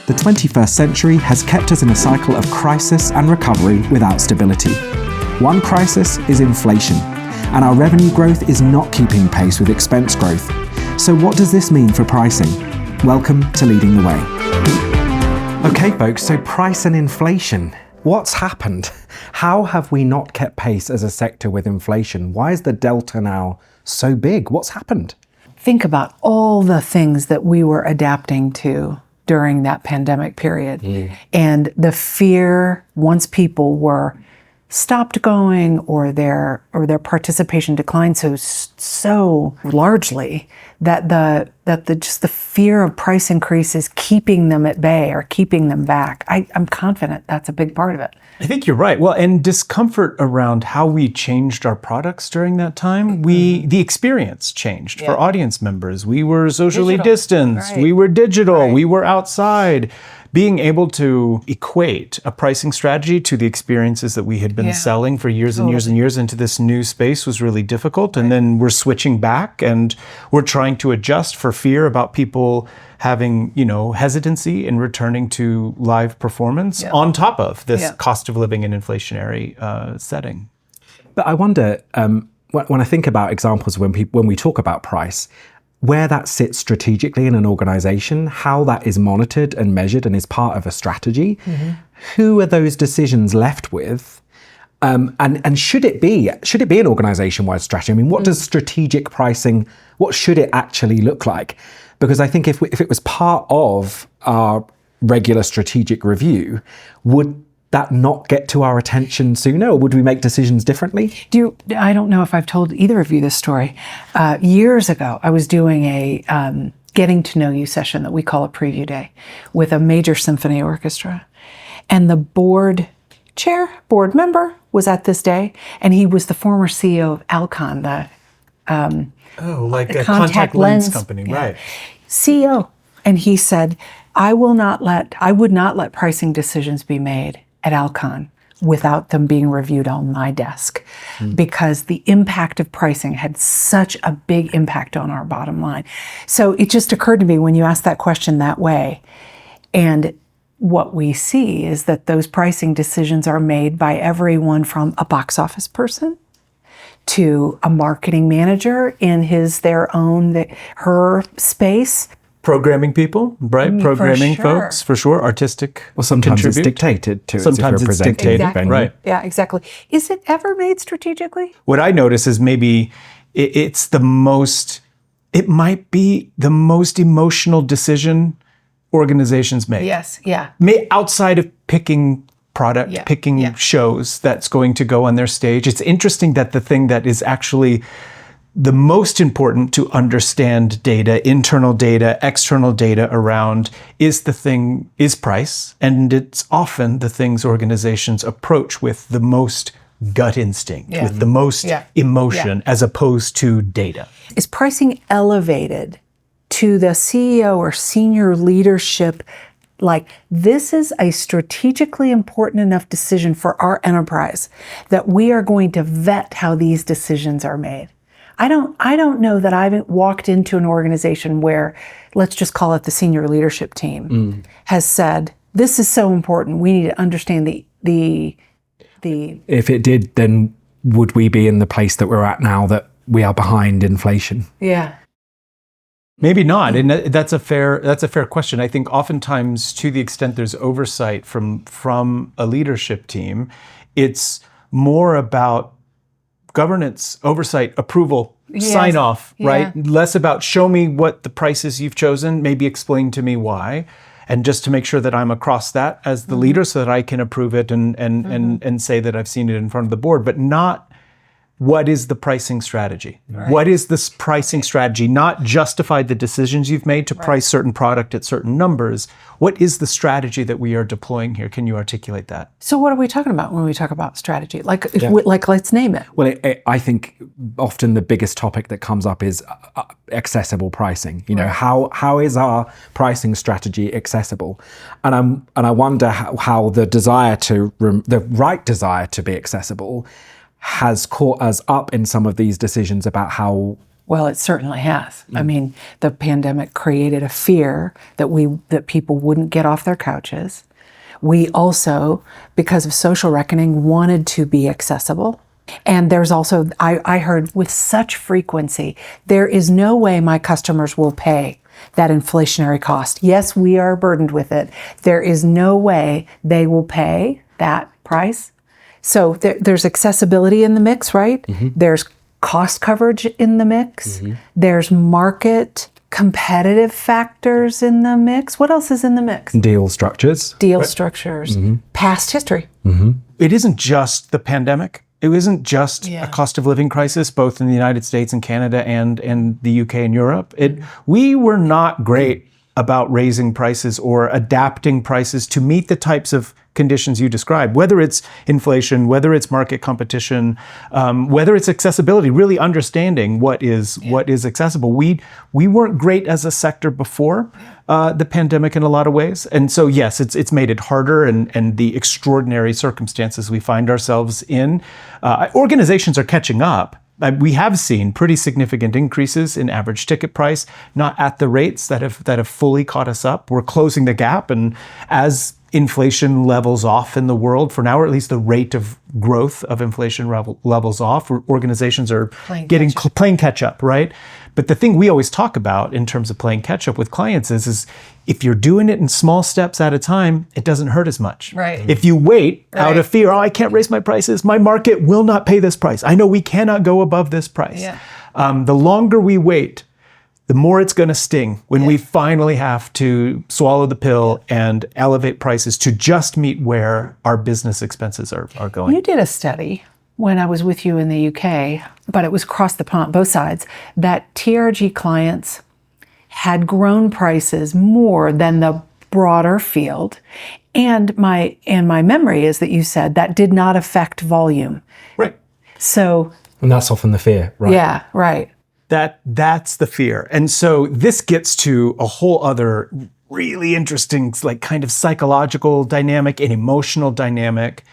The 21st century has kept us in a cycle of crisis and recovery without stability. One crisis is inflation, and our revenue growth is not keeping pace with expense growth. So what does this mean for pricing? Welcome to Leading the Way. Okay, folks, so price and inflation. What's happened? How have we not kept pace as a sector with inflation? Why is the delta now so big? What's happened? Think about all the things that we were adapting to during that pandemic period. And the fear, once people were stopped going or their participation declined so largely that the fear of price increases keeping them at bay or keeping them back. I'm confident that's a big part of it. I think you're right. Well, and discomfort around how we changed our products during that time. The experience changed for audience members. We were socially distanced. Right. We were digital. We were outside. Being able to equate a pricing strategy to the experiences that we had been selling for years and years and years into this new space was really difficult. And then we're switching back and we're trying to adjust for fear about people having, hesitancy in returning to live performance on top of this cost of living and inflationary setting. But I wonder, when I think about examples when we talk about price, where that sits strategically in an organization, how that is monitored and measured and is part of a strategy, who are those decisions left with? And should it be an organization-wide strategy? I mean, what does strategic pricing, what should it actually look like? Because I think if it was part of our regular strategic review, would that not get to our attention sooner, or would we make decisions differently? I don't know if I've told either of you this story. Years ago, I was doing a getting to know you session that we call a preview day with a major symphony orchestra. And the board member was at this day, and he was the former CEO of Alcon, the a contact lens company, right? CEO. And he said, I would not let pricing decisions be made at Alcon without them being reviewed on my desk, because the impact of pricing had such a big impact on our bottom line. So it just occurred to me when you asked that question that way, and what we see is that those pricing decisions are made by everyone from a box office person to a marketing manager in her space. Programming people, right? Programming folks, for sure. Artistic. Well, sometimes contribute. it's dictated to. Sometimes it's dictated, exactly. Right? Yeah, exactly. Is it ever made strategically? What I notice is maybe it might be the most emotional decision organizations make. Yes, yeah. Outside of picking product, picking shows that's going to go on their stage. It's interesting that the thing that is actually the most important to understand data, internal data, external data around is price. And it's often the things organizations approach with the most gut instinct, with the most emotion, as opposed to data. Is pricing elevated to the CEO or senior leadership? Like, this is a strategically important enough decision for our enterprise that we are going to vet how these decisions are made. I don't know that I've walked into an organization where, let's just call it the senior leadership team, has said, this is so important, we need to understand the... If it did, then would we be in the place that we're at now, that we are behind inflation? Yeah. Maybe not, and that's a fair question. I think oftentimes, to the extent there's oversight from a leadership team, it's more about governance, oversight, approval, sign off, right? Less about show me what the prices you've chosen, maybe explain to me why, and just to make sure that I'm across that as the leader so that I can approve it and say that I've seen it in front of the board, but not what is the pricing strategy? Right. What is this pricing strategy? Not justify the decisions you've made to price certain product at certain numbers. What is the strategy that we are deploying here? Can you articulate that? So what are we talking about when we talk about strategy? Like let's name it. Well, I think often the biggest topic that comes up is accessible pricing. How is our pricing strategy accessible? And I wonder how the right desire to be accessible has caught us up in some of these decisions about how Well, it certainly has. I mean, the pandemic created a fear that people wouldn't get off their couches. We also, because of social reckoning, wanted to be accessible. And there's also, I heard with such frequency, there is no way my customers will pay that inflationary cost. Yes, we are burdened with it. There is no way they will pay that price. So there's accessibility in the mix, right? There's cost coverage in the mix. There's market competitive factors in the mix. What else is in the mix? Deal structures. Deal structures. Past history. It isn't just the pandemic. It isn't just a cost of living crisis, both in the United States and Canada and the UK and Europe. We were not great about raising prices or adapting prices to meet the types of conditions you described, whether it's inflation, whether it's market competition, whether it's accessibility, really understanding what is accessible. We weren't great as a sector before the pandemic in a lot of ways. And so, yes, it's made it harder, and the extraordinary circumstances we find ourselves in. Organizations are catching up. We have seen pretty significant increases in average ticket price, not at the rates that have fully caught us up. We're closing the gap, and as inflation levels off in the world for now, or at least the rate of growth of inflation levels off, organizations are playing catch up, right? But the thing we always talk about in terms of playing catch up with clients is if you're doing it in small steps at a time, it doesn't hurt as much. Right. If you wait out of fear, I can't raise my prices, my market will not pay this price. I know we cannot go above this price. Yeah. The longer we wait, the more it's going to sting when we finally have to swallow the pill and elevate prices to just meet where our business expenses are going. You did a study when I was with you in the UK, but it was across the pond, both sides, that TRG clients had grown prices more than the broader field. And my memory is that you said that did not affect volume. Right. So. And that's often the fear, right? Yeah, right. That's the fear. And so this gets to a whole other really interesting, like, kind of psychological dynamic and emotional dynamic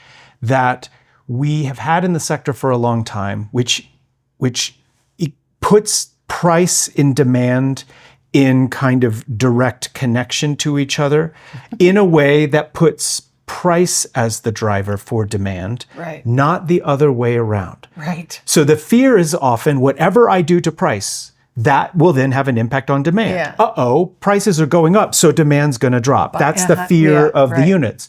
that we have had in the sector for a long time, which it puts price and demand in kind of direct connection to each other in a way that puts price as the driver for demand, right, not the other way around. Right. So the fear is often whatever I do to price, that will then have an impact on demand. Yeah. Prices are going up, so demand's going to drop. That's the fear of the units.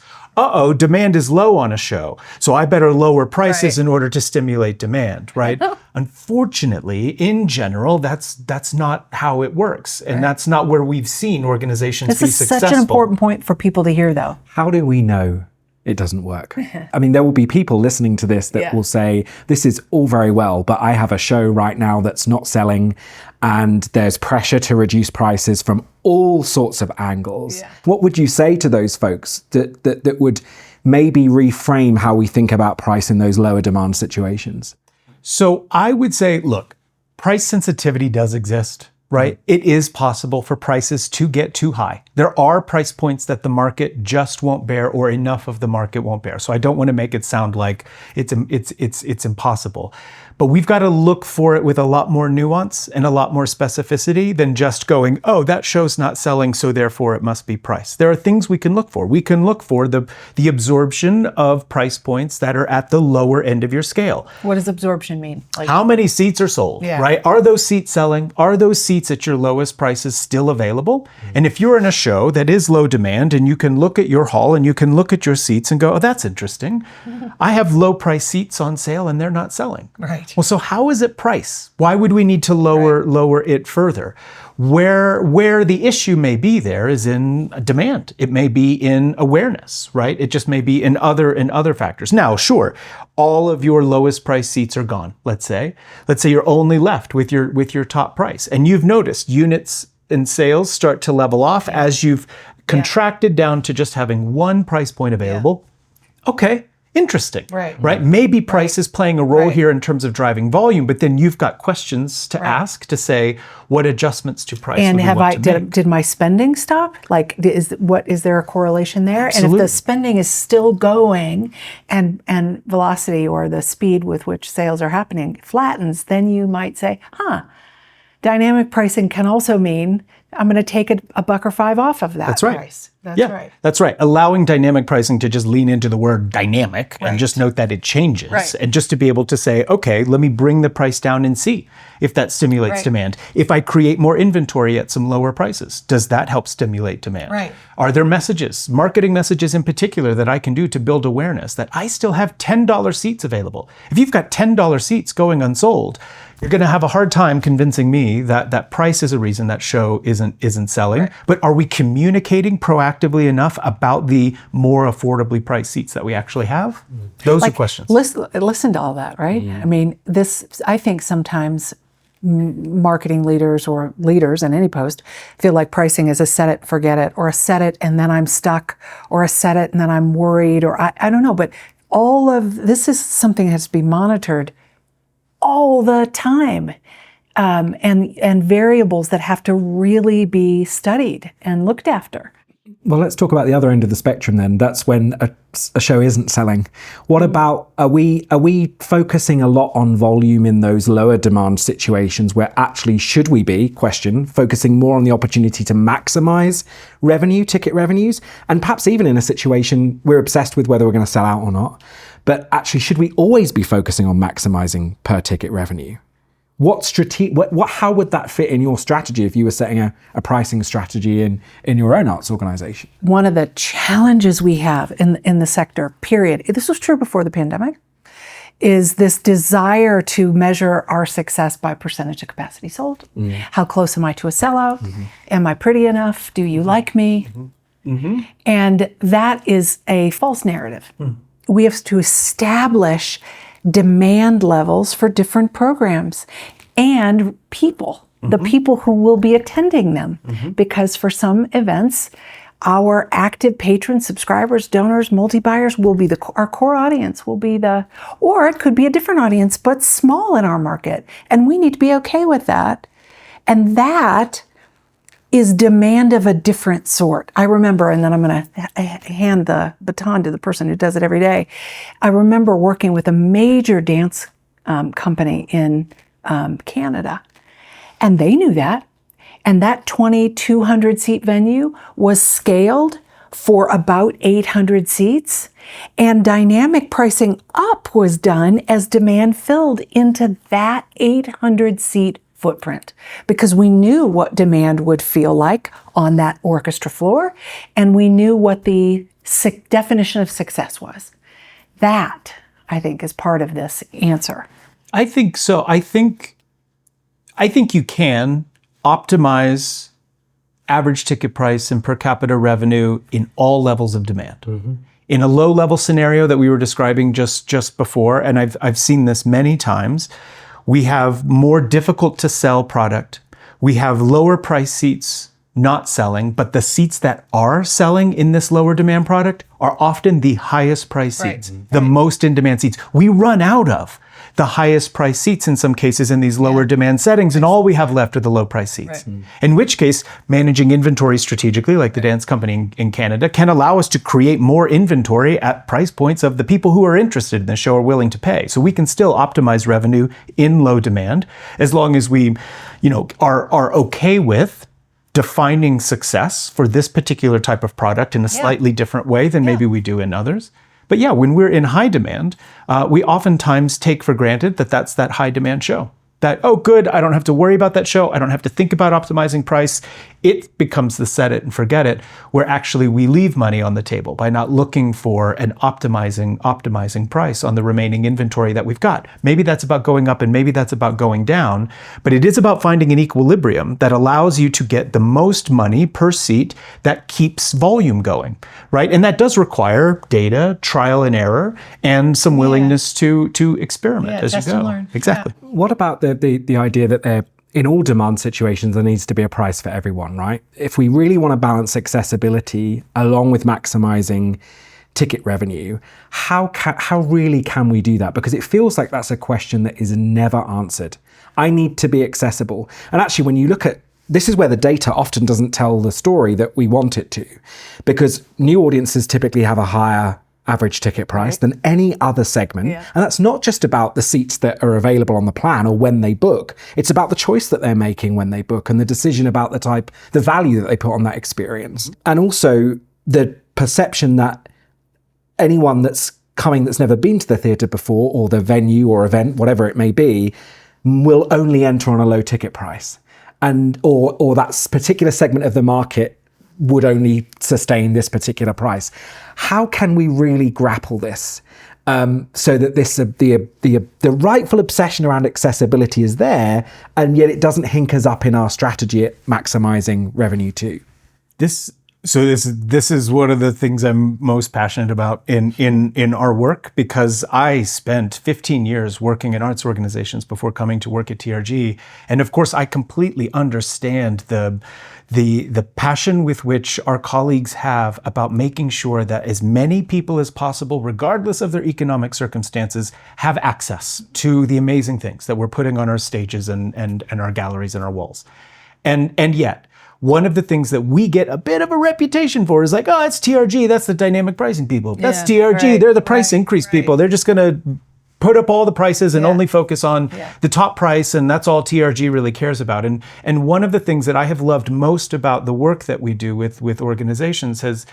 Demand is low on a show, so I better lower prices in order to stimulate demand, right? Unfortunately, in general, that's not how it works, and that's not where we've seen organizations be successful. This is such an important point for people to hear, though. How do we know it doesn't work? I mean, there will be people listening to this that will say, this is all very well, but I have a show right now that's not selling, and there's pressure to reduce prices from all sorts of angles. What would you say to those folks that would maybe reframe how we think about price in those lower demand situations? So I would say, look, price sensitivity does exist, right? It is possible for prices to get too high. There are price points that the market just won't bear, or enough of the market won't bear. So I don't want to make it sound like it's impossible. But we've got to look for it with a lot more nuance and a lot more specificity than just going, oh, that show's not selling, so therefore it must be price. There are things we can look for. We can look for the absorption of price points that are at the lower end of your scale. What does absorption mean? Like, how many seats are sold, right? Are those seats selling? Are those seats at your lowest prices still available? And if you're in a show that is low demand, and you can look at your hall and you can look at your seats and go, oh, that's interesting. I have low price seats on sale and they're not selling. Right. Well, so how is it price? Why would we need to lower it further? Where the issue may be there is in demand. It may be in awareness, right? It just may be in other factors. Now, sure, all of your lowest price seats are gone. Let's say you're only left with your top price, and you've noticed units and sales start to level off as you've contracted down to just having one price point available. Okay. Interesting, right? Maybe price is playing a role here in terms of driving volume, but then you've got questions to ask to say, what adjustments to price and would we want to make? Did my spending stop? Like, is there a correlation there? Absolutely. And if the spending is still going, and velocity or the speed with which sales are happening flattens, then you might say, dynamic pricing can also mean I'm going to take a buck or $5 off of that That's right. price. That's right. That's right. Allowing dynamic pricing to just lean into the word dynamic and just note that it changes. Right. And just to be able to say, okay, let me bring the price down and see if that stimulates demand. If I create more inventory at some lower prices, does that help stimulate demand? Right. Are there messages, marketing messages in particular, that I can do to build awareness that I still have $10 seats available? If you've got $10 seats going unsold, you're going to have a hard time convincing me that that price is a reason that show isn't selling. Right. But are we communicating proactively enough about the more affordably priced seats that we actually have? Those are questions. Listen to all that, right? I mean, I think sometimes marketing leaders or leaders in any post feel like pricing is a set it, forget it, or a set it and then I'm stuck, or a set it and then I'm worried, or I don't know. But all of this is something that has to be monitored all the time, and variables that have to really be studied and looked after. Well, let's talk about the other end of the spectrum then. That's when a show isn't selling. What about, are we focusing a lot on volume in those lower demand situations where actually should we be, focusing more on the opportunity to maximize revenue, ticket revenues, and perhaps even in a situation we're obsessed with whether we're going to sell out or not, but actually should we always be focusing on maximizing per ticket revenue? How would that fit in your strategy if you were setting a pricing strategy in your own arts organization? One of the challenges we have in the sector, period, this was true before the pandemic, is this desire to measure our success by percentage of capacity sold. How close am I to a sellout? Am I pretty enough? Do you like me? And that is a false narrative. We have to establish demand levels for different programs and people, the people who will be attending them. Because for some events, our active patrons, subscribers, donors, multi-buyers will be our core audience, or it could be a different audience, but small in our market. And we need to be okay with that. And that is demand of a different sort. I remember, and then I'm going to hand the baton to the person who does it every day. I remember working with a major dance company in Canada, and they knew that. And that 2,200 seat venue was scaled for about 800 seats, and dynamic pricing up was done as demand filled into that 800 seat footprint, because we knew what demand would feel like on that orchestra floor, and we knew what the definition of success was. That, I think, is part of this answer. I think so. I think you can optimize average ticket price and per capita revenue in all levels of demand. In a low level scenario that we were describing just before, and I've seen this many times, we have more difficult to sell product. We have lower price seats not selling, but the seats that are selling in this lower demand product are often the highest price seats, the most in demand seats. We run out of the highest price seats in some cases in these lower demand settings, and all we have left are the low price seats. In which case, managing inventory strategically, like the dance company in Canada, can allow us to create more inventory at price points of the people who are interested in the show are willing to pay. So we can still optimize revenue in low demand as long as we, are okay with defining success for this particular type of product in a slightly different way than maybe we do in others. But when we're in high demand, we oftentimes take for granted that that's that high demand show. That, oh, good, I don't have to worry about that show. I don't have to think about optimizing price. It becomes the set it and forget it, where actually we leave money on the table by not looking for an optimizing price on the remaining inventory that we've got. Maybe that's about going up and maybe that's about going down, but it is about finding an equilibrium that allows you to get the most money per seat that keeps volume going, right? And that does require data, trial and error, and some willingness to experiment as you go. Learn. Exactly. What about the idea that in all demand situations, there needs to be a price for everyone, right? If we really want to balance accessibility along with maximizing ticket revenue, how really can we do that? Because it feels like that's a question that is never answered. I need to be accessible. And actually, when you look at, this is where the data often doesn't tell the story that we want it to, because new audiences typically have a higher average ticket price than any other segment. Yeah. And that's not just about the seats that are available on the plan or when they book. It's about the choice that they're making when they book and the decision about the value that they put on that experience. And also the perception that anyone that's coming that's never been to the theatre before, or the venue or event, whatever it may be, will only enter on a low ticket price. And or that particular segment of the market would only sustain this particular price. How can we really grapple this so that the rightful obsession around accessibility is there, and yet it doesn't hink us up in our strategy at maximizing revenue too? This is one of the things I'm most passionate about in our work, because I spent 15 years working in arts organizations before coming to work at TRG. And of course, I completely understand the passion with which our colleagues have about making sure that as many people as possible, regardless of their economic circumstances, have access to the amazing things that we're putting on our stages and our galleries and our walls. And yet, one of the things that we get a bit of a reputation for is like, oh, it's TRG, that's the dynamic pricing people. That's TRG, right, they're the price increase people. They're just going to put up all the prices and only focus on the top price, and that's all TRG really cares about. And one of the things that I have loved most about the work that we do with organizations has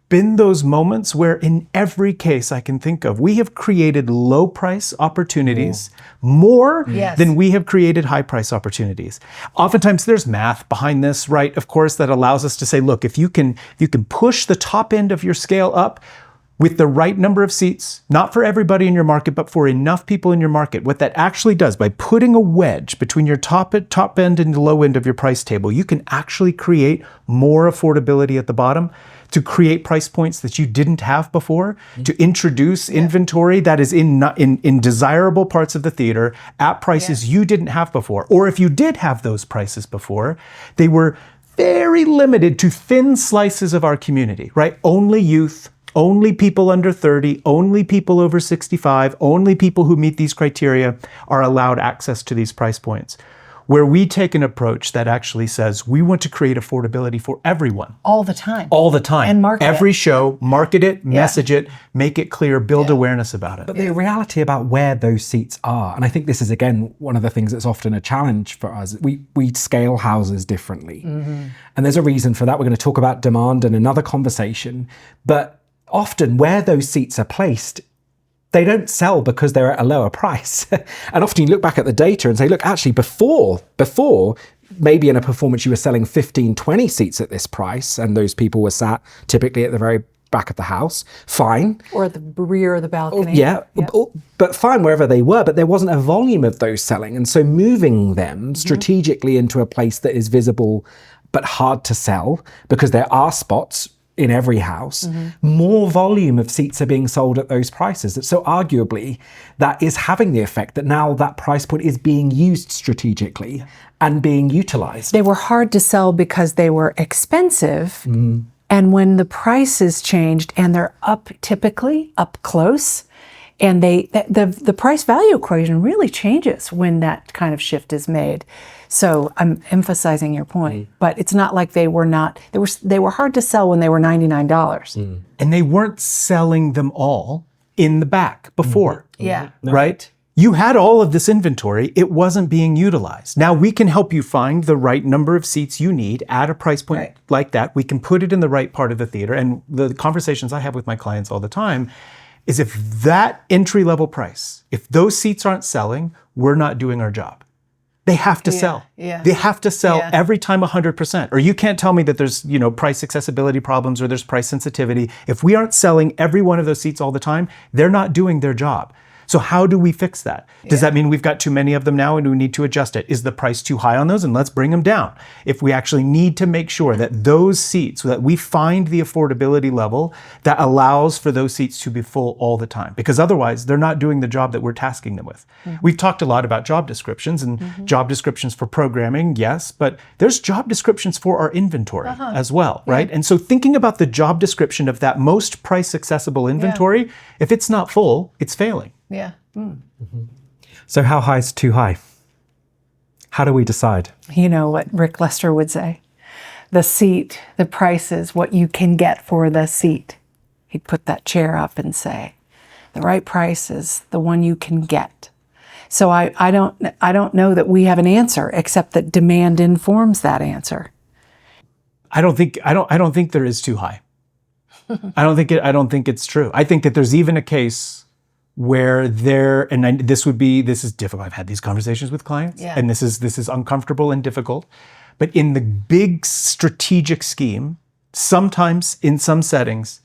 been those moments where in every case I can think of, we have created low price opportunities more than we have created high price opportunities. Oftentimes there's math behind this, right? Of course, that allows us to say, look, if you can push the top end of your scale up with the right number of seats, not for everybody in your market, but for enough people in your market, what that actually does, by putting a wedge between your top end and the low end of your price table, you can actually create more affordability at the bottom, to create price points that you didn't have before, to introduce inventory that is in desirable parts of the theater at prices you didn't have before. Or if you did have those prices before, they were very limited to thin slices of our community, right? Only youth, only people under 30, only people over 65, only people who meet these criteria are allowed access to these price points. Where we take an approach that actually says we want to create affordability for everyone. All the time. All the time. And market every it. show, market it, message it, make it clear, build awareness about it. But the reality about where those seats are, and I think this is, again, one of the things that's often a challenge for us, we scale houses differently. And there's a reason for that. We're going to talk about demand in another conversation. But often where those seats are placed, they don't sell because they're at a lower price. And often you look back at the data and say, look, actually before, maybe in a performance you were selling 15, 20 seats at this price, and those people were sat typically at the very back of the house, fine. Or at the rear of the balcony. But fine wherever they were, but there wasn't a volume of those selling. And so moving them strategically into a place that is visible but hard to sell, because there are spots in every house, more volume of seats are being sold at those prices. So arguably, that is having the effect that now that price point is being used strategically and being utilized. They were hard to sell because they were expensive. And when the prices changed, and they're typically up close, and the price value equation really changes when that kind of shift is made. So I'm emphasizing your point, but it's not like they were hard to sell when they were $99. And they weren't selling them all in the back before. Right? You had all of this inventory, it wasn't being utilized. Now we can help you find the right number of seats you need at a price point like that. We can put it in the right part of the theater. And the conversations I have with my clients all the time is, if that entry-level price, if those seats aren't selling, we're not doing our job. They have to sell. They have to sell every time 100%. Or you can't tell me that there's, price accessibility problems or there's price sensitivity. If we aren't selling every one of those seats all the time, they're not doing their job. So how do we fix that? Does that mean we've got too many of them now and we need to adjust it? Is the price too high on those? And let's bring them down. If we actually need to make sure that those seats, so that we find the affordability level that allows for those seats to be full all the time, because otherwise they're not doing the job that we're tasking them with. We've talked a lot about job descriptions and job descriptions for programming, yes, but there's job descriptions for our inventory as well, right? And so thinking about the job description of that most price accessible inventory, if it's not full, it's failing. So how high is too high? How do we decide? You know what Rick Lester would say? The seat, the price is what you can get for the seat. He'd put that chair up and say, the right price is the one you can get. So I don't know that we have an answer, except that demand informs that answer. I don't think there is too high. I don't think it's true. I think that there's even a case where this is difficult. I've had these conversations with clients, and this is uncomfortable and difficult. But in the big strategic scheme, sometimes in some settings,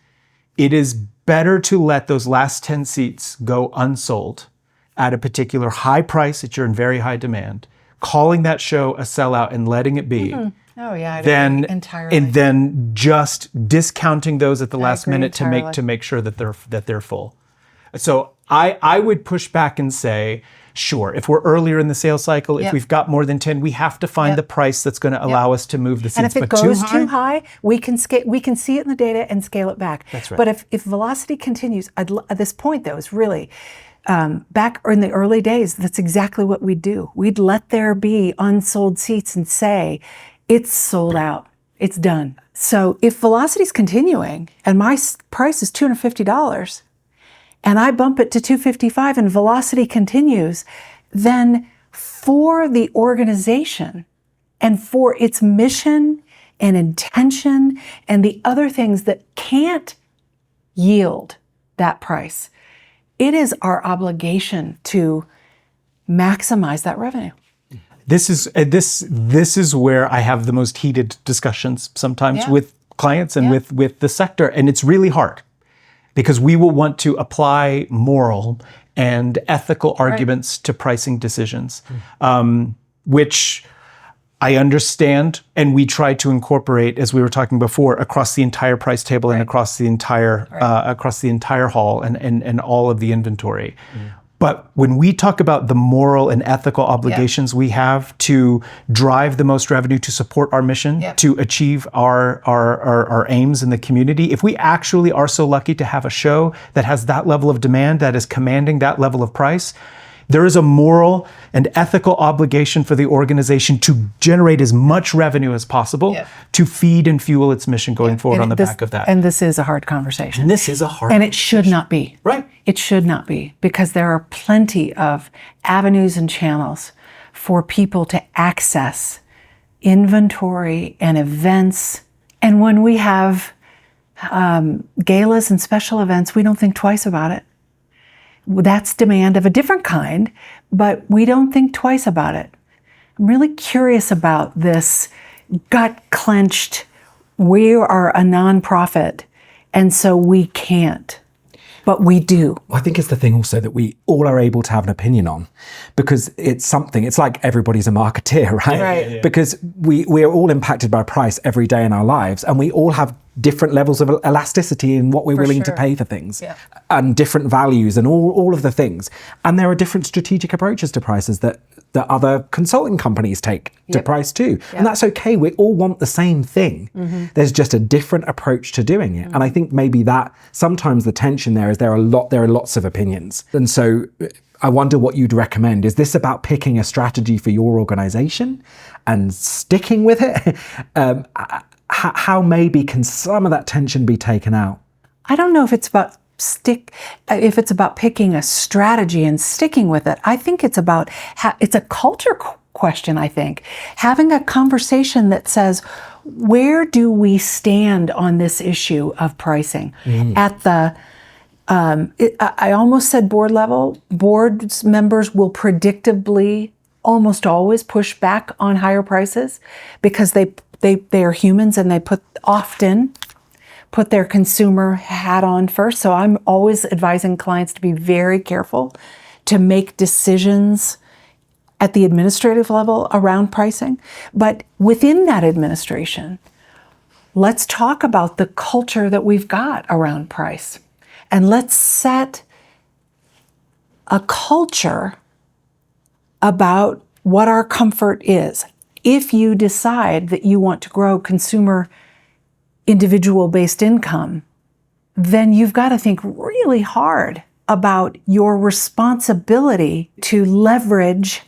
it is better to let those last 10 seats go unsold at a particular high price that you're in very high demand, calling that show a sellout and letting it be. Mm-hmm. Oh yeah, I agree entirely. And then just discounting those at the last minute entirely. to make sure that they're full. So I would push back and say, sure, if we're earlier in the sales cycle, if we've got more than 10, we have to find the price that's going to allow us to move the seats. And if it goes too high, we can see it in the data and scale it back. That's right. But if velocity continues, at this point though, is really back in the early days, that's exactly what we'd do. We'd let there be unsold seats and say, it's sold out, it's done. So if velocity is continuing and my price is $250 and I bump it to $255 and velocity continues, then for the organization and for its mission and intention and the other things that can't yield that price, it is our obligation to maximize that revenue. This is where I have the most heated discussions sometimes with clients and with the sector, and it's really hard because we will want to apply moral and ethical arguments to pricing decisions, which I understand, and we try to incorporate, as we were talking before, across the entire price table and across the entire hall and all of the inventory. But when we talk about the moral and ethical obligations we have to drive the most revenue, to support our mission, to achieve our aims in the community, if we actually are so lucky to have a show that has that level of demand, that is commanding that level of price, there is a moral and ethical obligation for the organization to generate as much revenue as possible to feed and fuel its mission going forward on the back of that. And this is a hard conversation. And this is a hard And it should not be. Right. It should not be, because there are plenty of avenues and channels for people to access inventory and events. And when we have galas and special events, we don't think twice about it. That's demand of a different kind, but we don't think twice about it. I'm really curious about this gut-clenched, we are a nonprofit, and so we can't. But we do. I think it's the thing also that we all are able to have an opinion on, because it's like everybody's a marketeer, right? Right. Because we are all impacted by price every day in our lives, and we all have different levels of elasticity in what we're willing to pay for things, and different values and all of the things. And there are different strategic approaches to prices that other consulting companies take to price too. And that's okay. We all want the same thing. There's just a different approach to doing it. And I think maybe that sometimes the tension there is there are lots of opinions. And so I wonder what you'd recommend. Is this about picking a strategy for your organization and sticking with it? How maybe can some of that tension be taken out? I don't know if it's about picking a strategy and sticking with it. I think it's about it's a culture question. I think having a conversation that says, where do we stand on this issue of pricing at the I almost said board level. Board members will predictably almost always push back on higher prices because they are humans, and they often put their consumer hat on first. So I'm always advising clients to be very careful to make decisions at the administrative level around pricing. But within that administration, let's talk about the culture that we've got around price. And let's set a culture about what our comfort is. If you decide that you want to grow consumer individual-based income, then you've got to think really hard about your responsibility to leverage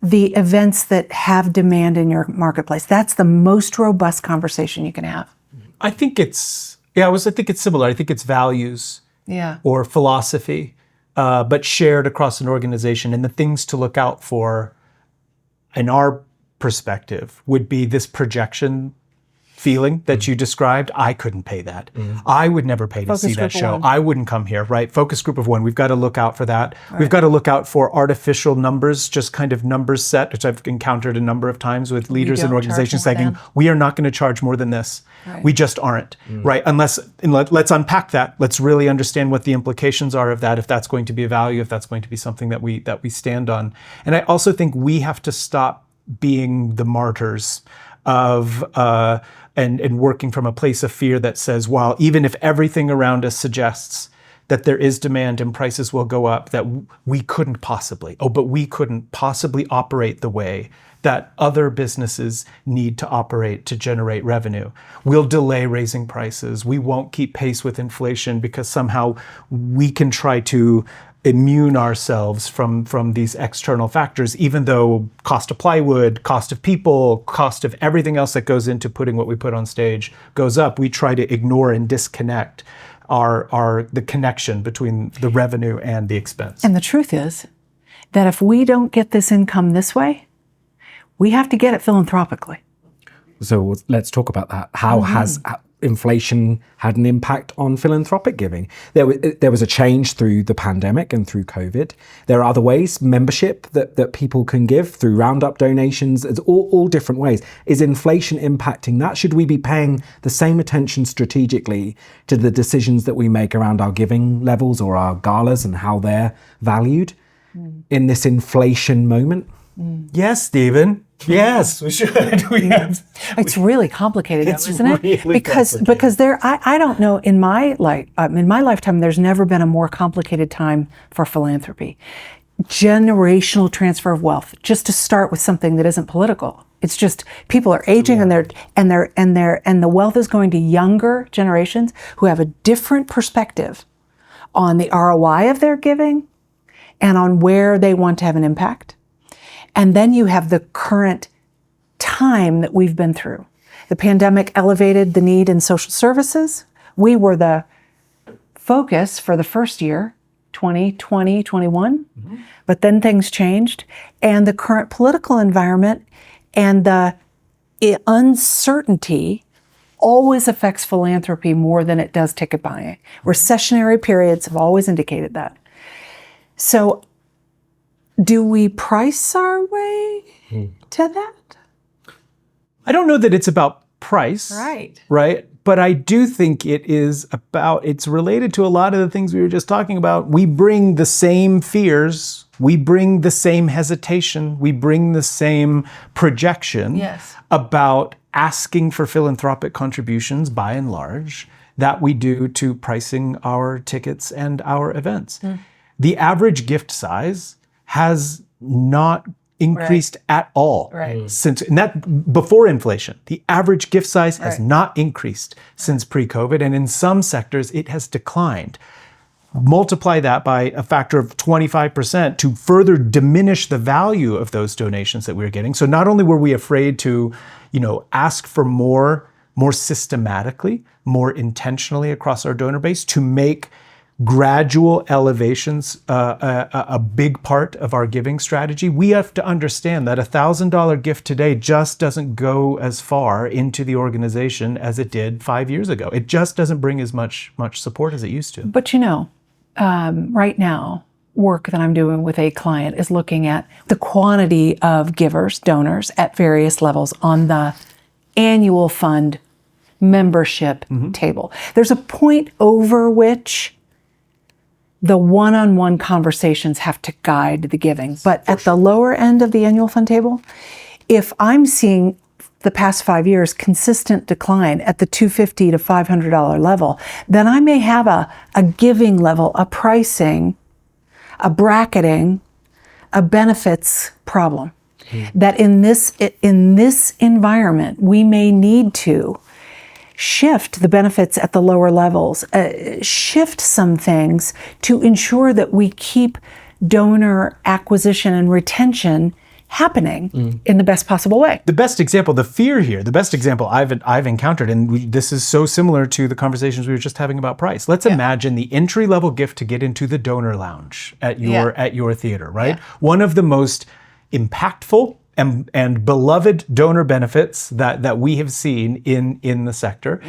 the events that have demand in your marketplace. That's the most robust conversation you can have. I think it's Yeah, I think it's similar. I think it's values or philosophy, but shared across an organization. And the things to look out for in our perspective would be this projection feeling that you described. I couldn't pay that. I would never pay to see that show. I wouldn't come here, right? Focus group of one. We've got to look out for that. Right. We've got to look out for artificial numbers, just kind of numbers set, which I've encountered a number of times with leaders and organizations saying, we are not going to charge more than this. Right. We just aren't, right? Let's unpack that. Let's really understand what the implications are of that, if that's going to be a value, if that's going to be something that we stand on. And I also think we have to stop being the martyrs of and working from a place of fear that says, well, even if everything around us suggests that there is demand and prices will go up, that we couldn't possibly operate the way that other businesses need to operate to generate revenue. We'll delay raising prices. We won't keep pace with inflation because somehow we can try to immune ourselves from these external factors, even though cost of plywood, cost of people, cost of everything else that goes into putting what we put on stage goes up. We try to ignore and disconnect the connection between the revenue and the expense. And the truth is that if we don't get this income this way, we have to get it philanthropically. So let's talk about that. How has inflation had an impact on philanthropic giving? There was a change through the pandemic and through COVID. There are other ways, membership that people can give through roundup donations. It's all different ways. Is inflation impacting that? Should we be paying the same attention strategically to the decisions that we make around our giving levels or our galas and how they're valued in this inflation moment? Yes, Stephen. Yes, we should. It's really complicated, though, isn't it? Because there, I don't know. In my lifetime, there's never been a more complicated time for philanthropy. Generational transfer of wealth. Just to start with something that isn't political, it's just people are aging, and the wealth is going to younger generations who have a different perspective on the ROI of their giving and on where they want to have an impact. And then you have the current time that we've been through. The pandemic elevated the need in social services. We were the focus for the first year, 2020, 21, but then things changed. And the current political environment and the uncertainty always affects philanthropy more than it does ticket buying. Recessionary periods have always indicated that. So do we price our way to that? I don't know that it's about price. Right? But I do think it's related to a lot of the things we were just talking about. We bring the same fears, we bring the same hesitation, we bring the same projection about asking for philanthropic contributions by and large that we do to pricing our tickets and our events. The average gift size has not increased at all since, and that before inflation. The average gift size has not increased since pre-COVID, and in some sectors it has declined. Multiply that by a factor of 25% to further diminish the value of those donations that we were getting. So not only were we afraid to, ask for more systematically, more intentionally across our donor base, to make gradual elevations a big part of our giving strategy. We have to understand that $1,000 gift today just doesn't go as far into the organization as it did 5 years ago. It just doesn't bring as much support as it used to. But right now, work that I'm doing with a client is looking at the quantity of givers, donors at various levels on the annual fund membership table. There's a point over which the one-on-one conversations have to guide the giving. But at the lower end of the annual fund table, if I'm seeing the past 5 years consistent decline at the $250 to $500 level, then I may have a giving level, a pricing, a bracketing, a benefits problem. That in this environment, we may need to shift the benefits at the lower levels, shift some things to ensure that we keep donor acquisition and retention happening in the best possible way. The best example, the fear here, the best example I've encountered, and this is so similar to the conversations we were just having about price. Let's imagine the entry-level gift to get into the donor lounge at your theater, right? One of the most impactful and beloved donor benefits that we have seen in the sector.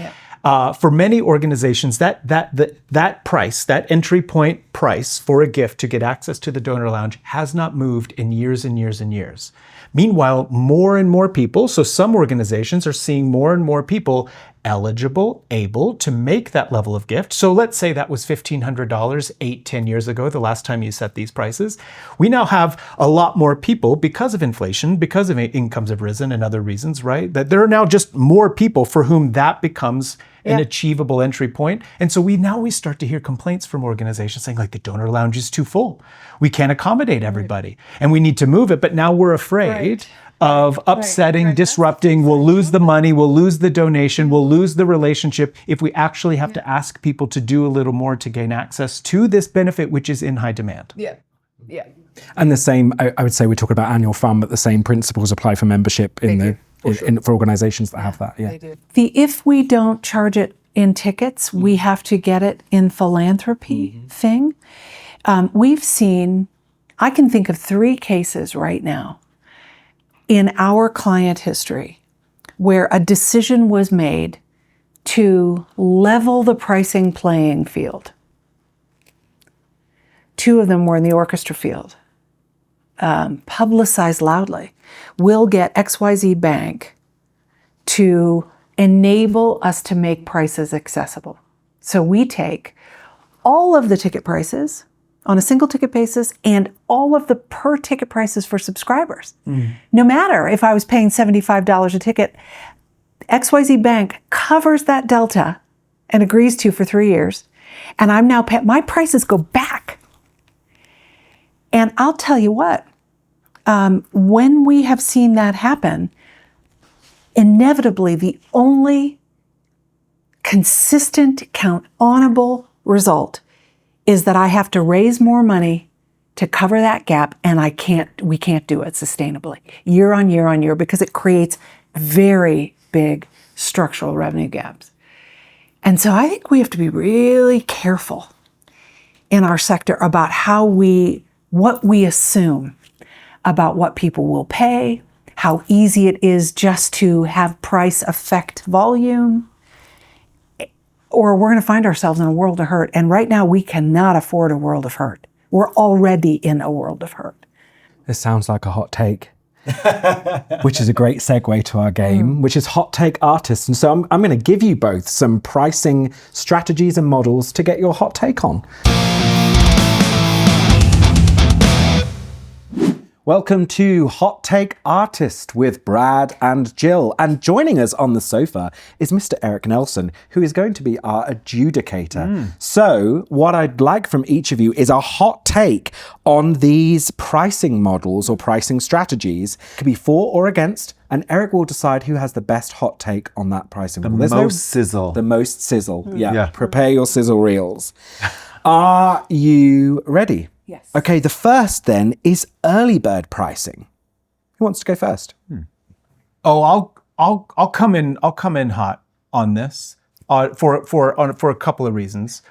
For many organizations, that price, that entry point price for a gift to get access to the donor lounge has not moved in years and years and years. Meanwhile, more and more people, so some organizations are seeing more and more people eligible, able to make that level of gift. So let's say that was $1,500 10 years ago, the last time you set these prices. We now have a lot more people because of inflation, because of incomes have risen and other reasons, right? That there are now just more people for whom that becomes an achievable entry point. And so we start to hear complaints from organizations saying like the donor lounge is too full. We can't accommodate everybody and we need to move it. But now we're afraid of upsetting, disrupting, we'll lose the money, we'll lose the donation, we'll lose the relationship if we actually have to ask people to do a little more to gain access to this benefit, which is in high demand. And the same, I would say we're talking about annual fund, but the same principles apply for membership for organizations that have that. They do. If we don't charge it in tickets, we have to get it in philanthropy thing. We've seen, I can think of 3 cases right now in our client history where a decision was made to level the pricing playing field. 2 of them were in the orchestra field. Publicized loudly. We'll get XYZ Bank to enable us to make prices accessible. So we take all of the ticket prices on a single ticket basis and all of the per ticket prices for subscribers. No matter if I was paying $75 a ticket, XYZ Bank covers that delta and agrees to for 3 years. And I'm now my prices go back. And I'll tell you what, when we have seen that happen, inevitably the only consistent, count-onable result is that I have to raise more money to cover that gap, and we can't do it sustainably year on year on year because it creates very big structural revenue gaps. And so I think we have to be really careful in our sector about what we assume about what people will pay, how easy it is just to have price affect volume, or we're going to find ourselves in a world of hurt. And right now we cannot afford a world of hurt. We're already in a world of hurt. This sounds like a hot take, which is a great segue to our game, which is Hot Take Artists. And so I'm going to give you both some pricing strategies and models to get your hot take on. Welcome to Hot Take Artist with Brad and Jill. And joining us on the sofa is Mr. Eric Nelson, who is going to be our adjudicator. So what I'd like from each of you is a hot take on these pricing models or pricing strategies. It could be for or against, and Eric will decide who has the best hot take on that pricing model. The most sizzle. The most sizzle. Yeah. Prepare your sizzle reels. Are you ready? Yes. Okay, the first then is early bird pricing. Who wants to go first? Oh, I'll come in hot on this for a couple of reasons.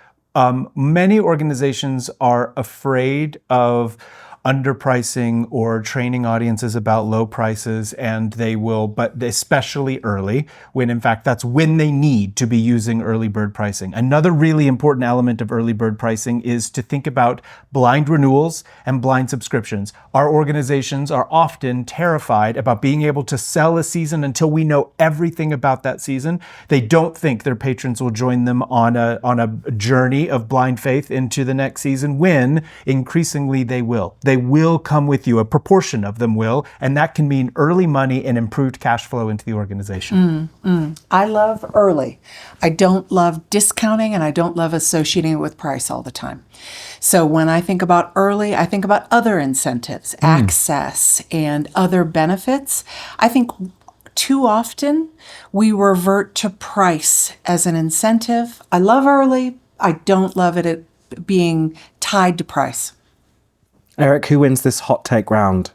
Many organizations are afraid of underpricing or training audiences about low prices, and they will, but especially early, when in fact that's when they need to be using early bird pricing. Another really important element of early bird pricing is to think about blind renewals and blind subscriptions. Our organizations are often terrified about being able to sell a season until we know everything about that season. They don't think their patrons will join them on a journey of blind faith into the next season, when increasingly they will. They will come with you. A proportion of them will, and that can mean early money and improved cash flow into the organization. I love early. I don't love discounting, and I don't love associating it with price all the time. So when I think about early, I think about other incentives, access, and other benefits. I think too often we revert to price as an incentive. I love early. I don't love it being tied to price. Eric, who wins this hot take round?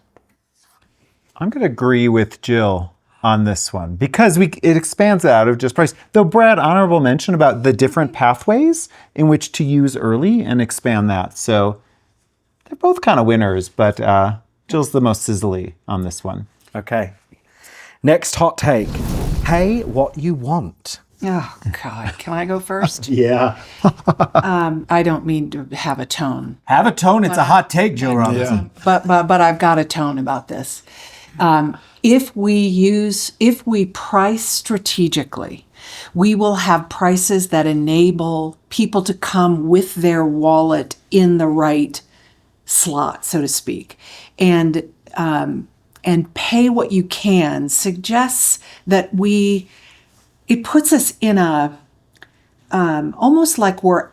I'm going to agree with Jill on this one because it expands out of just price. Though Brad, honorable mention about the different pathways in which to use early and expand that. So they're both kind of winners, but Jill's the most sizzly on this one. Okay. Next hot take. Pay what you want. Oh, God. Can I go first? Yeah. I don't mean to have a tone, Have a tone. It's a hot take, Jill Robinson. but I've got a tone about this. If we price strategically, we will have prices that enable people to come with their wallet in the right slot, so to speak. And pay what you can suggests that it puts us in a almost like we're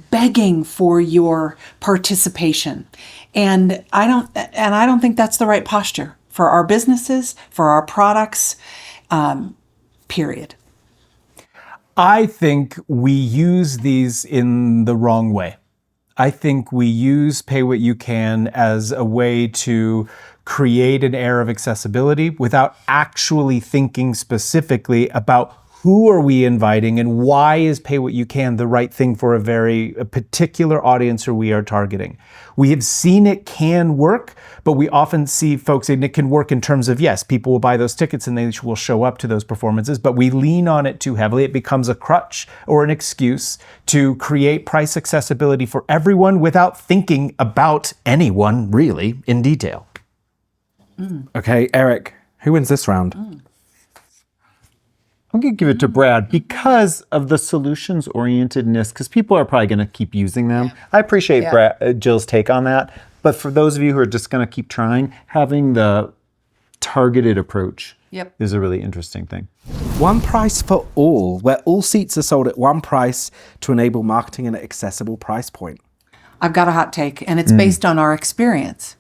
begging for your participation. And I don't think that's the right posture for our businesses, for our products, period. I think we use these in the wrong way. I think we use pay what you can as a way to create an air of accessibility without actually thinking specifically about who are we inviting and why is pay what you can the right thing for a particular audience who we are targeting. We have seen it can work, but we often see folks, and it can work in terms of, yes, people will buy those tickets and they will show up to those performances, but we lean on it too heavily. It becomes a crutch or an excuse to create price accessibility for everyone without thinking about anyone really in detail. Okay, Eric, who wins this round? I'm going to give it to Brad because of the solutions orientedness, because people are probably going to keep using them. I appreciate Jill's take on that. But for those of you who are just going to keep trying, having the targeted approach is a really interesting thing. One price for all, where all seats are sold at one price to enable marketing at an accessible price point. I've got a hot take, and it's based on our experience.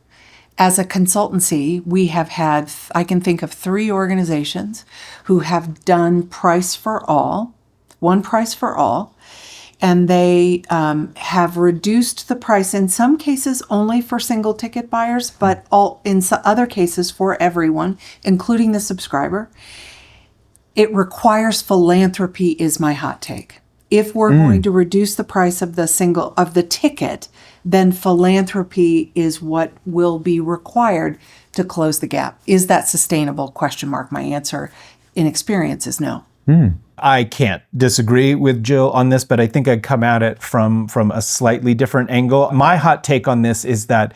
As a consultancy, we have had, I can think of 3 organizations who have done price for all, one price for all, and they have reduced the price in some cases only for single ticket buyers, but in other cases for everyone, including the subscriber. It requires philanthropy is my hot take. If we're going to reduce the price of the ticket, then philanthropy is what will be required to close the gap. Is that sustainable? ? My answer in experience is no. I can't disagree with Jill on this, but I think I'd come at it from a slightly different angle. My hot take on this is that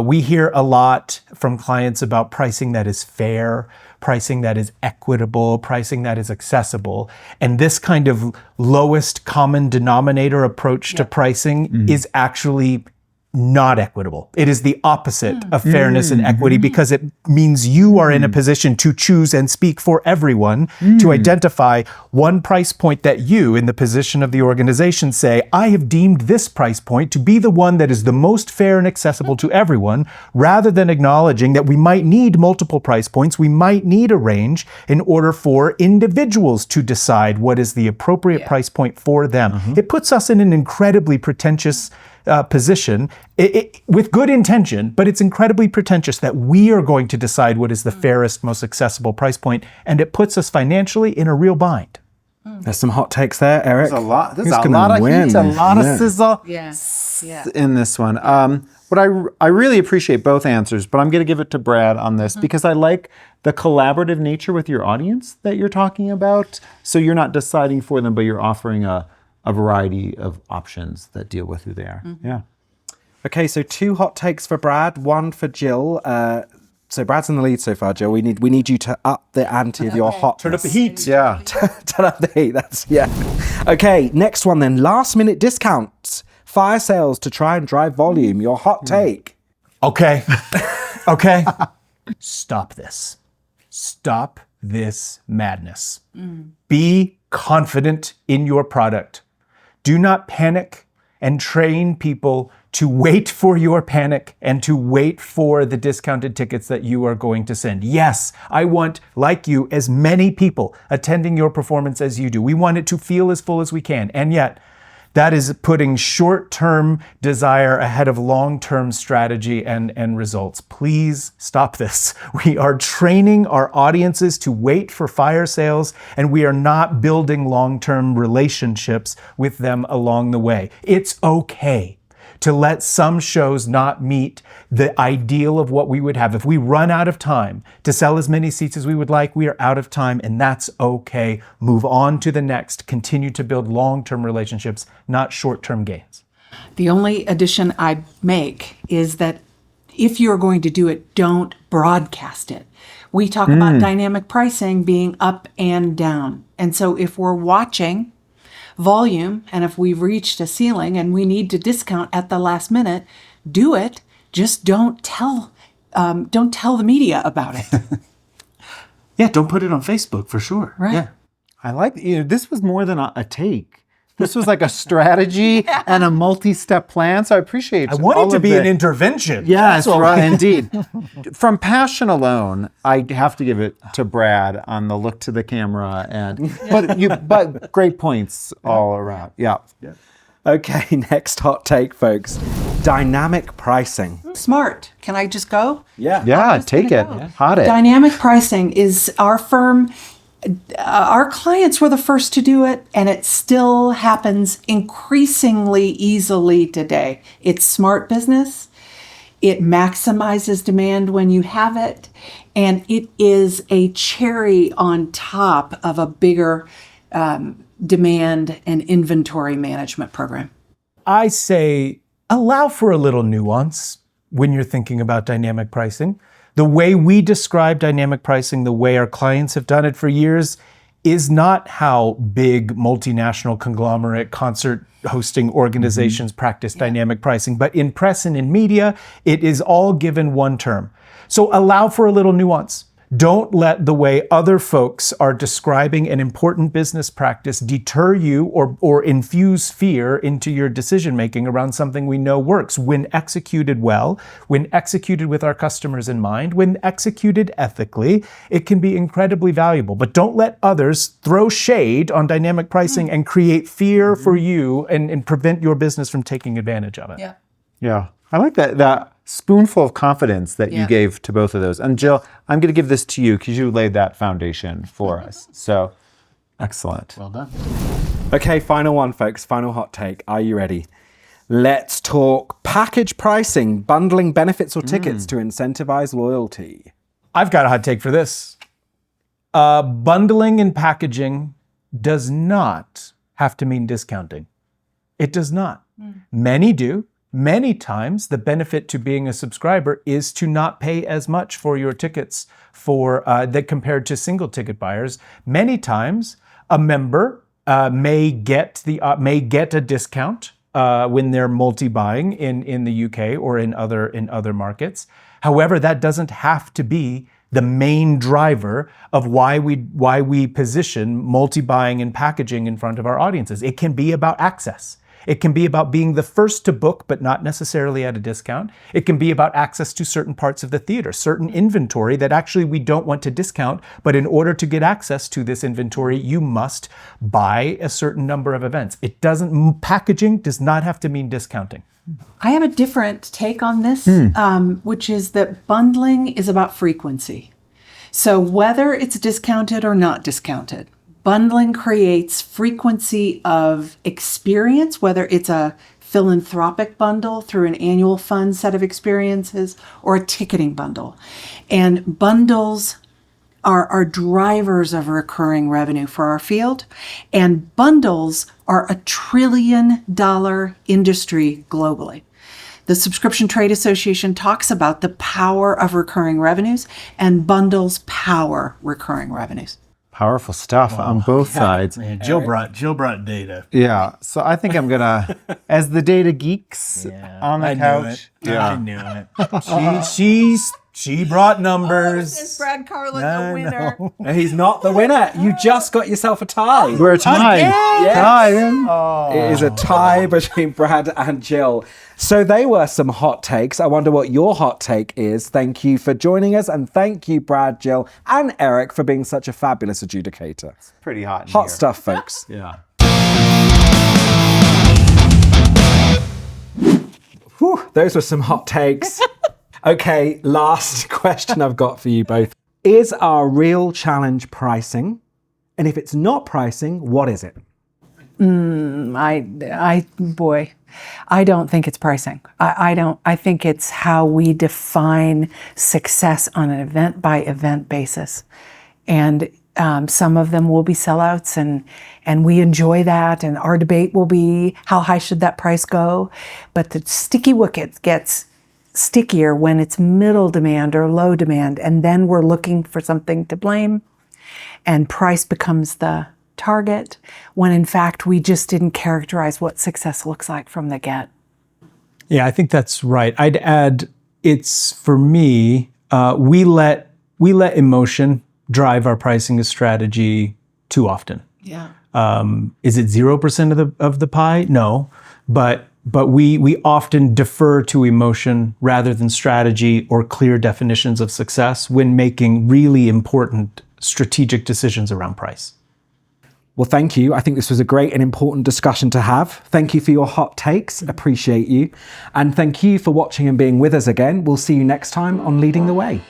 we hear a lot from clients about pricing that is fair, pricing that is equitable, pricing that is accessible. And this kind of lowest common denominator approach to pricing is actually not equitable. It is the opposite of fairness and equity because it means you are in a position to choose and speak for everyone, to identify one price point that you, in the position of the organization, say, I have deemed this price point to be the one that is the most fair and accessible to everyone, rather than acknowledging that we might need multiple price points, we might need a range in order for individuals to decide what is the appropriate price point for them. It puts us in an incredibly pretentious position with good intention, but it's incredibly pretentious that we are going to decide what is the fairest, most accessible price point, and it puts us financially in a real bind. There's some hot takes there, Eric. There's a lot. There's Who's a gonna lot of win? heat, a lot of sizzle in this one. What I really appreciate both answers, but I'm going to give it to Brad on this because I like the collaborative nature with your audience that you're talking about. So you're not deciding for them, but you're offering a variety of options that deal with who they are. Yeah. Okay, so 2 hot takes for Brad, 1 for Jill. So Brad's in the lead so far, Jill. We need you to up the ante of your hot. Turn up the heat. Yeah. Turn up the heat. Okay, next one then. Last minute discounts, fire sales to try and drive volume. Your hot take. Okay. Stop this. Stop this madness. Be confident in your product. Do not panic, and train people to wait for your panic and to wait for the discounted tickets that you are going to send. Yes, I want, like you, as many people attending your performance as you do. We want it to feel as full as we can. And yet, That is putting short-term desire ahead of long-term strategy and results. Please stop this. We are training our audiences to wait for fire sales, and we are not building long-term relationships with them along the way. It's okay to let some shows not meet the ideal of what we would have. If we run out of time to sell as many seats as we would like, we are out of time, and that's okay. Move on to the next. Continue to build long-term relationships, not short-term gains. The only addition I make is that if you're going to do it, don't broadcast it. We talk about dynamic pricing being up and down. And so if we're watching volume, and if we've reached a ceiling and we need to discount at the last minute, do it. Just don't tell the media about it. Yeah, don't put it on Facebook for sure. Right. Yeah. I like, this was more than a take. This was like a strategy and a multi-step plan. So I appreciate I want all it to of be the- an intervention. Yes, right, indeed. From passion alone, I have to give it to Brad on the look to the camera, but great points all around. Yeah. Okay, next hot take, folks. Dynamic pricing. Smart. Can I just go? Yeah, take it. Hot it. Dynamic pricing is our firm. Our clients were the first to do it, and it still happens increasingly easily today. It's smart business. It maximizes demand when you have it, and it is a cherry on top of a bigger demand and inventory management program. I say allow for a little nuance when you're thinking about dynamic pricing. The way we describe dynamic pricing, the way our clients have done it for years, is not how big multinational conglomerate concert hosting organizations practice dynamic pricing. But in press and in media, it is all given one term. So allow for a little nuance. Don't let the way other folks are describing an important business practice deter you or infuse fear into your decision-making around something we know works. When executed well, when executed with our customers in mind, when executed ethically, it can be incredibly valuable. But don't let others throw shade on dynamic pricing and create fear for you and prevent your business from taking advantage of it. Yeah. Yeah. I like that spoonful of confidence that you gave to both of those. And Jill, I'm going to give this to you because you laid that foundation for us. So excellent. Well done. Okay, final one, folks. Final hot take. Are you ready? Let's talk package pricing, bundling benefits or tickets to incentivize loyalty. I've got a hot take for this. Bundling and packaging does not have to mean discounting. It does not. Many do. Many times, the benefit to being a subscriber is to not pay as much for your tickets that compared to single ticket buyers. Many times, a member may get a discount when they're multi-buying in the UK or in other markets. However, that doesn't have to be the main driver of why we position multi-buying and packaging in front of our audiences. It can be about access. It can be about being the first to book, but not necessarily at a discount. It can be about access to certain parts of the theater, certain inventory that actually we don't want to discount, but in order to get access to this inventory, you must buy a certain number of events. Packaging does not have to mean discounting. I have a different take on this, which is that bundling is about frequency. So whether it's discounted or not discounted, bundling creates frequency of experience, whether it's a philanthropic bundle through an annual fund set of experiences or a ticketing bundle. And bundles are drivers of recurring revenue for our field. And bundles are a $1 trillion industry globally. The Subscription Trade Association talks about the power of recurring revenues, and bundles power recurring revenues. Powerful stuff on both sides. Man, Jill brought data. Yeah. So I think I'm going to, as the data geeks on the couch. I knew it. She brought numbers. Is Brad Carlin the winner? No, he's not the winner. You just got yourself a tie. We're tied. Yes. Tied. It is a tie between Brad and Jill. So they were some hot takes. I wonder what your hot take is. Thank you for joining us, and thank you, Brad, Jill, and Eric for being such a fabulous adjudicator. Pretty hot in Hot here. stuff, folks. Yeah. Those were some hot takes. Okay, last question I've got for you both. Is our real challenge pricing? And if it's not pricing, what is it? I don't think it's pricing. I think it's how we define success on an event by event basis. And some of them will be sellouts and we enjoy that. And our debate will be how high should that price go? But the sticky wicket gets stickier when it's middle demand or low demand. And then we're looking for something to blame. And price becomes the target when in fact we just didn't characterize what success looks like from the get. Yeah, I think that's right. I'd add, it's for me, we let emotion drive our pricing strategy too often. Yeah. Is it 0% of the pie? No, but we often defer to emotion rather than strategy or clear definitions of success when making really important strategic decisions around price. Well, thank you. I think this was a great and important discussion to have. Thank you for your hot takes. Appreciate you. And thank you for watching and being with us again. We'll see you next time on Leading the Way.